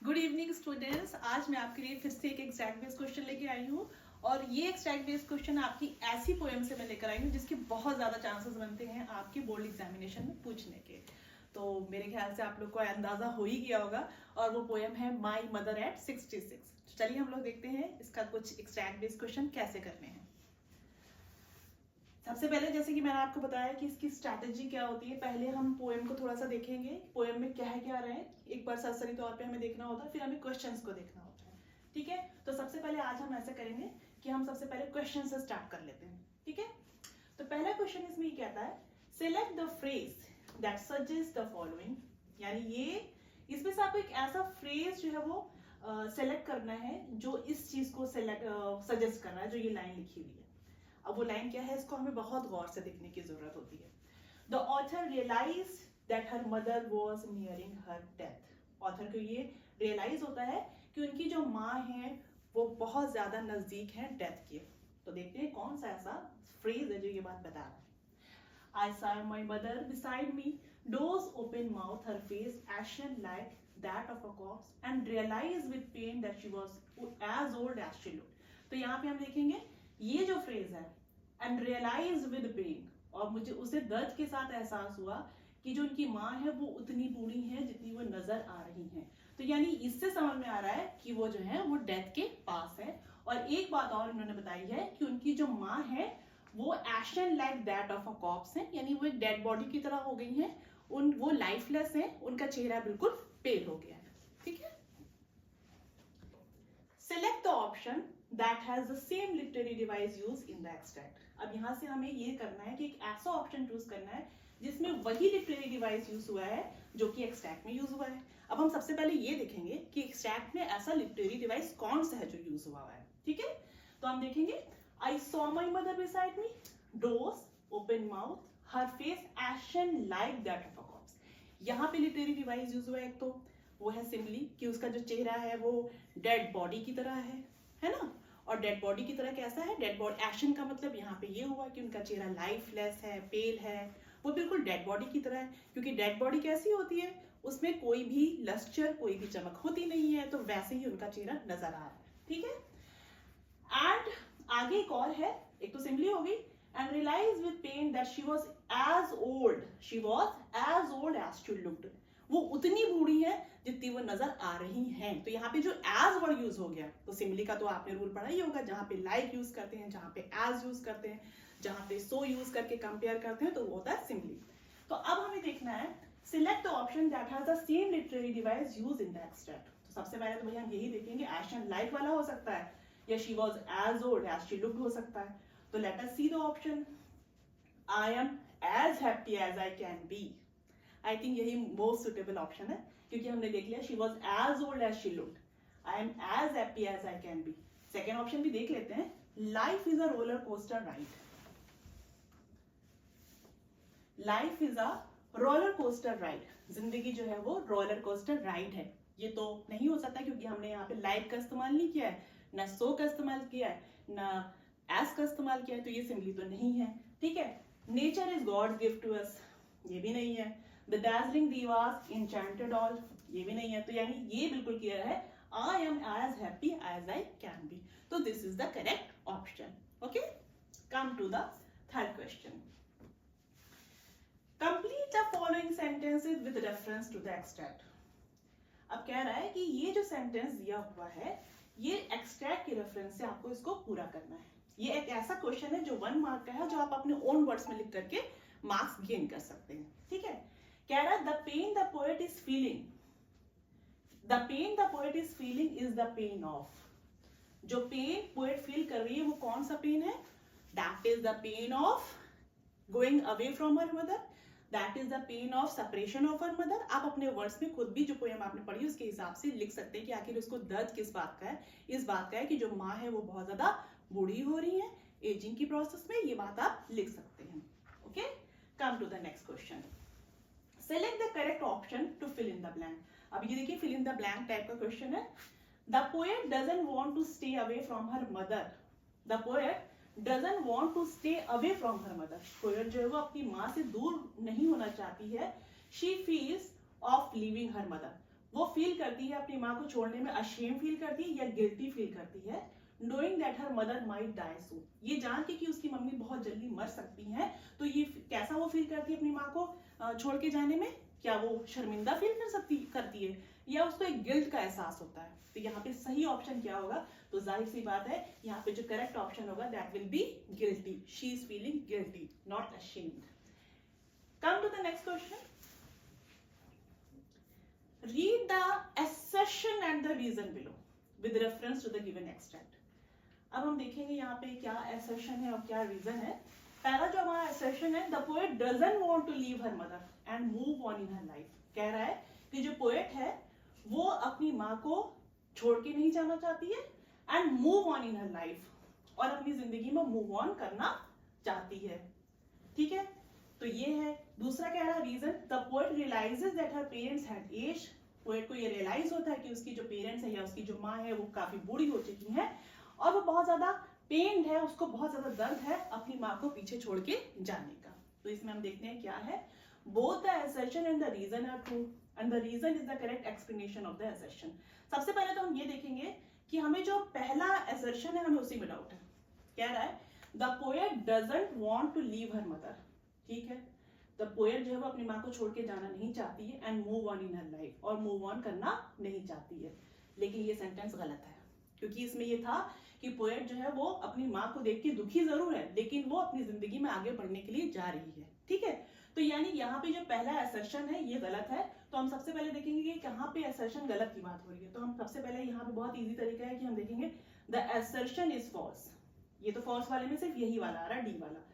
Good evening students. आज मैं आपके लिए फिर से एक एग्जैक्ट बेस्ड क्वेश्चन लेके आई हूँ और ये एग्जैक्ट बेस्ड क्वेश्चन आपकी ऐसी पोएम से मैं लेकर आई हूँ जिसके बहुत ज़्यादा चांसेस बनते हैं आपके बोर्ड एग्जामिनेशन में पूछने के। तो मेरे ख्याल से आप लोग को अंदाजा हो ही गया होगा और वो पोएम है माई मदर एट 66। चलिए हम लोग देखते हैं इसका कुछ एग्जैक्ट बेस्ड क्वेश्चन कैसे करने हैं। सबसे पहले जैसे कि मैंने आपको बताया कि इसकी स्ट्रैटेजी क्या होती है, पहले हम पोएम को थोड़ा सा देखेंगे, पोएम में क्या है क्या रहे एक बार सरसरी तौर पे हमें देखना होता है, फिर हमें क्वेश्चंस को देखना होता है। ठीक है, तो सबसे पहले आज हम ऐसा करेंगे कि हम सबसे पहले क्वेश्चन से स्टार्ट कर लेते हैं। ठीक है, तो पहला क्वेश्चन इसमें ये कहता है select the phrase that suggest the following, यानी ये इसमें से आपको एक ऐसा फ्रेज जो है वो सेलेक्ट करना है जो इस चीज को सजेस्ट कर रहा है, जो ये लाइन लिखी हुई है। अब वो लाइन क्या है, इसको हमें बहुत गौर से देखने की जरूरत होती है। The author realize that her mother was nearing her death. Author को ये रियलाइज होता है कि उनकी जो माँ है वो बहुत ज्यादा नजदीक है डेथ के। तो देखते हैं कौन सा ऐसा फ्रेज है जो ये बात बता रहा है। I saw my mother beside me, doors open mouth, her face ashen like that of a corpse, and realized with pain that she was as old as she looked. तो यहाँ पे हम देखेंगे ये जो फ्रेज है एंड रियलाइज विद पेन, और मुझे उसे दर्द के साथ एहसास हुआ कि जो उनकी माँ है वो उतनी बूढ़ी है जितनी वो नजर आ रही है। तो यानी इससे समझ में आ रहा है कि वो जो है वो डेथ के पास है। और एक बात और इन्होंने बताई है कि उनकी जो माँ है वो एशन like that of a cops है, यानी वो एक डेड बॉडी की तरह हो गई है, वो लाइफलेस है, उनका चेहरा बिल्कुल पेल हो गया है। ठीक है, select the option that has the same literary device use in the extract. अब यहां से हमें ये करना है कि एक ऐसा ऑप्शन चूज करना है जिसमें वही लिटरेरी डिवाइस यूज हुआ है जो कि एक्सट्रैक्ट में यूज हुआ है। अब हम सबसे पहले ये देखेंगे कि एक्सट्रैक्ट में ऐसा लिटरेरी डिवाइस कौन सा है जो यूज हुआ है। ठीक है, तो हम देखेंगे I saw my mother beside me, doors, open mouth, her face ashen like that of a corpse. यहाँ पे लिटरेरी डिवाइस यूज हुआ है, एक तो वो है सिंपली कि उसका जो चेहरा है वो डेड बॉडी की तरह है ना। और डेड बॉडी की तरह कैसा है, डेड बॉडी एशन का मतलब यहाँ पे ये हुआ कि उनका चेहरा लाइफलेस है, पेल है, वो बिल्कुल डेड बॉडी की तरह है। क्योंकि डेड बॉडी कैसी होती है, उसमें कोई भी लस्टर, कोई भी चमक होती नहीं है, तो वैसे ही उनका चेहरा नजर आ रहा है। ठीक है, एंड आगे एक और है, एक तो सिंपली हो गई, and realize with pain that she was as old as she looked, वो उतनी बूढ़ी है जितनी वो नजर आ रही हैं। तो यहाँ पे जो एज वर्ड यूज हो गया, तो सिंपली का तो आपने रूल पढ़ा ही होगा, जहां पे लाइक यूज करते हैं, जहां पे एज यूज करते हैं, जहां पे सो यूज करके कंपेयर करते हैं, तो वो होता है सिंपली। तो अब हमें देखना है select the option that has the same literary device use in the extract. तो सबसे पहले तो भैया हम यही देखेंगे, एशन लाइक वाला हो सकता है या she was as old as she looked हो सकता है। तो let us see the option. I am as happy as I can be. I think यही most suitable option है, क्योंकि हमने देख लिया she was as old as she looked. I am as happy as I can be. Second option भी देख लेते हैं, life is a roller coaster ride. Life is a roller coaster ride. जिंदगी जो है वो roller coaster ride है। ये तो नहीं हो सकता क्योंकि हमने यहाँ पे लाइक का इस्तेमाल नहीं किया है, ना सो का इस्तेमाल किया है, ना एस का इस्तेमाल किया है, तो ये सिंपली तो नहीं है। ठीक है, nature is God's gift to us, ये भी नहीं है। The Darjeeling divas enchanted all, ये भी नहीं है। तो यानी ये बिल्कुल क्लियर है, I am as happy as I can be. तो this is the correct option. Okay, come to the third question. Complete the following sentences with reference to the extract. अब कह रहा है कि ये जो सेंटेंस दिया हुआ है ये एक्सट्रैक्ट के रेफरेंस से आपको इसको पूरा करना है। ये एक ऐसा क्वेश्चन है जो 1 मार्क का है, जो आप अपने ओन वर्ड्स में लिख करके मार्क्स गेन कर सकते हैं। ठीक है, कह रहा है the pain the poet is feeling, the pain the poet is feeling is the pain of. जो पेन पोएट फील कर रही है वो कौन सा पेन है, that is the pain of going away from her mother, that is the pain of separation of her mother. आप अपने वर्ड्स में खुद भी जो पोएम आपने पढ़ी उसके हिसाब से लिख सकते हैं कि आखिर उसको दर्द किस बात का है। इस बात का है कि जो माँ है वो बहुत ज्यादा बूढ़ी हो रही है एजिंग की प्रोसेस में, ये बात आप लिख सकते हैं। Okay, come to the next question. Select the correct option to fill in the blank. अब ये देखिए fill in the blank type का क्वेश्चन है। The poet doesn't want to stay away from her mother, the poet doesn't want to stay away from her mother. Poet जो है वो अपनी माँ से दूर नहीं होना चाहती है। She feels of leaving her mother. वो फील करती है अपनी माँ को छोड़ने में अशेम फील करती है या गिल्टी फील करती है, knowing that her mother might die soon, ये जान के कि उसकी मम्मी बहुत जल्दी मर सकती हैं, तो ये कैसा वो फील करती है अपनी माँ को छोड़ के जाने में? क्या वो शर्मिंदा फील करती है या उसको एक गिल्ट का एहसास होता है? तो यहाँ पे सही ऑप्शन क्या होगा? तो जाहिर सी बात है यहाँ पे जो करेक्ट ऑप्शन होगा that will be guilty. She is feeling guilty, not ashamed. Come to the next question. Read the assertion and the reason below with reference to the given extract. अब हम देखेंगे यहाँ पे क्या assertion है और क्या reason है. पहला जो हमारा assertion है, the poet doesn't want to leave her mother and move on in her life. कह रहा है कि जो poet है वो अपनी माँ को छोड़ के नहीं जाना चाहती है and move on in her life, और अपनी जिंदगी में move on करना चाहती है. ठीक है, तो ये है. दूसरा कह रहा है reason, the poet realizes that her parents had aged. Poet को ये रियलाइज होता है कि उसकी जो पेरेंट्स है या उसकी जो माँ है वो काफी बूढ़ी हो चुकी है और वो बहुत ज्यादा पेन्ड है, उसको बहुत ज्यादा दर्द है अपनी माँ को पीछे छोड़ के जाने का. तो इसमें हम देखते हैं क्या है. Both the assertion and the reason are true and the reason is the correct explanation of the assertion. सबसे पहले तो हम ये देखेंगे कि हमें जो पहला असर्शन है हमें उसी में डाउट है. कह रहा है the poet doesn't want to leave her mother. ठीक है, द पोएट जो है वो अपनी माँ को छोड़ के जाना नहीं चाहती है and move on in her life, और मूव ऑन करना नहीं चाहती है. लेकिन ये सेंटेंस गलत है क्योंकि इसमें ये था कि पोएट जो है वो अपनी माँ को देख के दुखी जरूर है लेकिन वो अपनी जिंदगी में आगे बढ़ने के लिए जा रही है. ठीक है, तो यानी यहाँ पे जो पहला असर्शन है ये गलत है. तो हम सबसे पहले देखेंगे कि कहाँ पे असर्शन गलत की बात हो रही है. तो हम सबसे पहले यहाँ पे बहुत इजी तरीका है कि हम देखेंगे द असर्शन इज फॉल्स. ये तो फॉल्स वाले में सिर्फ यही वाला आ रहा है, डी वाला.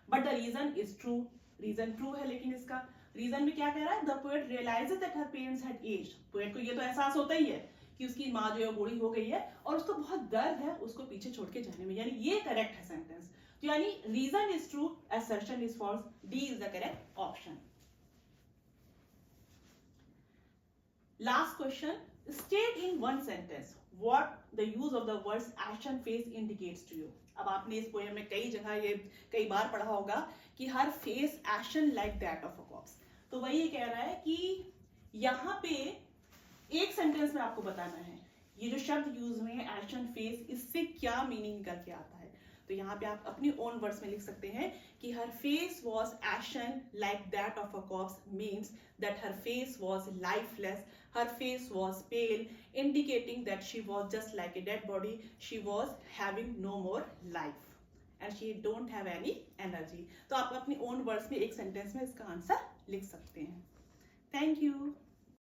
But the reason is true. Reason true है लेकिन इसका रीजन में क्या कह रहा है, the poet realizes that her parents had aged. Poet को ये तो एहसास होता ही है कि उसकी माँ जो है बूढ़ी हो गई है और उसको बहुत दर्द है उसको पीछे छोड़ के जाने में. यानी ये करेक्ट है सेंटेंस. तो यानी reason is true, assertion is false. D is the correct option. Last question. State in one sentence what the use of the words action face indicates to you. अब आपने इस पोएम में कई जगह ये कई बार पढ़ा होगा कि her face ashen like that of a corpse. तो वही कह रहा है कि यहाँ पे एक सेंटेंस में आपको बताना है ये जो शब्द यूज हुए हैं एक्शन फेस, इससे क्या मीनिंग करके आता है. तो यहाँ पे आप अपनी ओन वर्ड्स में लिख सकते हैं कि her face was ashen like that of a corpse means that her face was lifeless. Her face was pale, indicating that she was just like a dead body. She was having no more life and she don't have any energy. तो आप अपनी own words में एक sentence में इसका answer लिख सकते हैं. Thank you.